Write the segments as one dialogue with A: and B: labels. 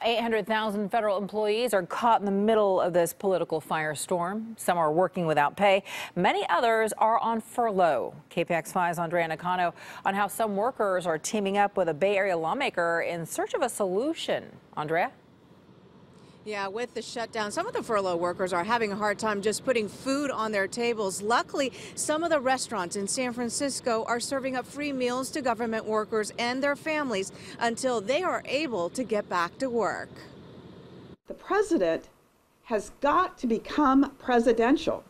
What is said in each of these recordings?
A: 800,000 federal employees are caught in the middle of this political firestorm. Some are working without pay. Many others are on furlough. KPIX 5's Andrea Nakano on how some workers are teaming up with a Bay Area lawmaker in search of a solution. Andrea?
B: Yeah, with the shutdown, some of the furlough workers are having a hard time just putting food on their tables. Luckily, some of the restaurants in San Francisco are serving up free meals to government workers and their families until they are able to get back to work.
C: The president has got to become presidential.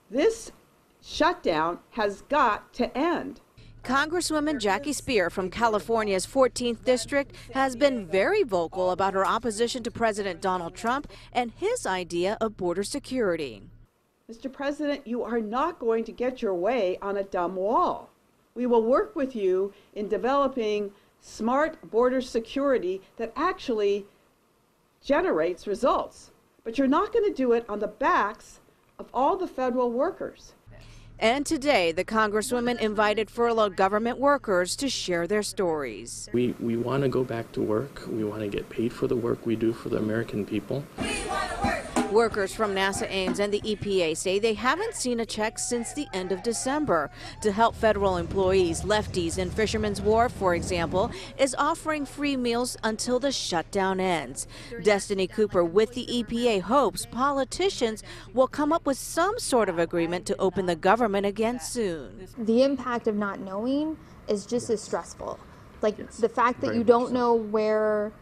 C: This shutdown has got to end.
B: Congresswoman Speier from California's 14th district has been very vocal about her opposition to President Donald Trump and his idea of border security.
C: Mr. President, you are not going to get your way on a dumb wall. We will work with you in developing smart border security that actually generates results. But you're not going to do it on the backs of all the federal workers.
B: And today, the Congresswoman invited furloughed government workers to share their stories.
D: We want to go back to work. We want to get paid for the work we do for the American people.
B: We want to work. Workers from NASA Ames and the EPA say they haven't seen a check since the end of December. To help federal employees, Lefties in Fisherman's Wharf, for example, is offering free meals until the shutdown ends. Destiny Cooper with the EPA hopes politicians will come up with some sort of agreement to open the government again soon.
E: The impact of not knowing is just as stressful. Like the fact that you don't know where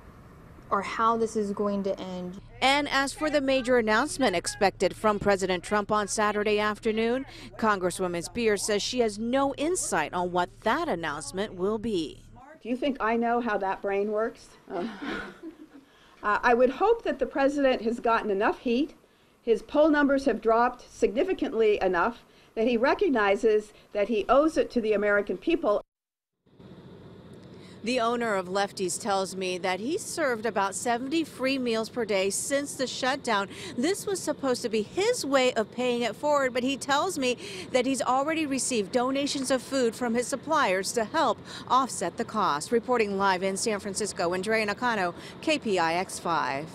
E: or how this is going to end.
B: And as for the major announcement expected from President Trump on Saturday afternoon, Congresswoman Speier says she has no insight on what that announcement will be.
C: Do you think I know how that brain works? I would hope that the president has gotten enough heat, his poll numbers have dropped significantly enough that he recognizes that he owes it to the American people.
B: The owner of Lefties tells me that he's served about 70 free meals per day since the shutdown. This was supposed to be his way of paying it forward, but he tells me that he's already received donations of food from his suppliers to help offset the cost. Reporting live in San Francisco, Andrea Nakano, KPIX 5.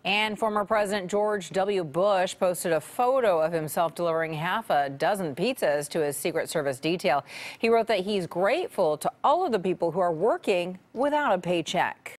A: And former President George W. Bush posted a photo of himself delivering half a dozen pizzas to his Secret Service detail. He wrote that he's grateful to all of the people who are working without a paycheck.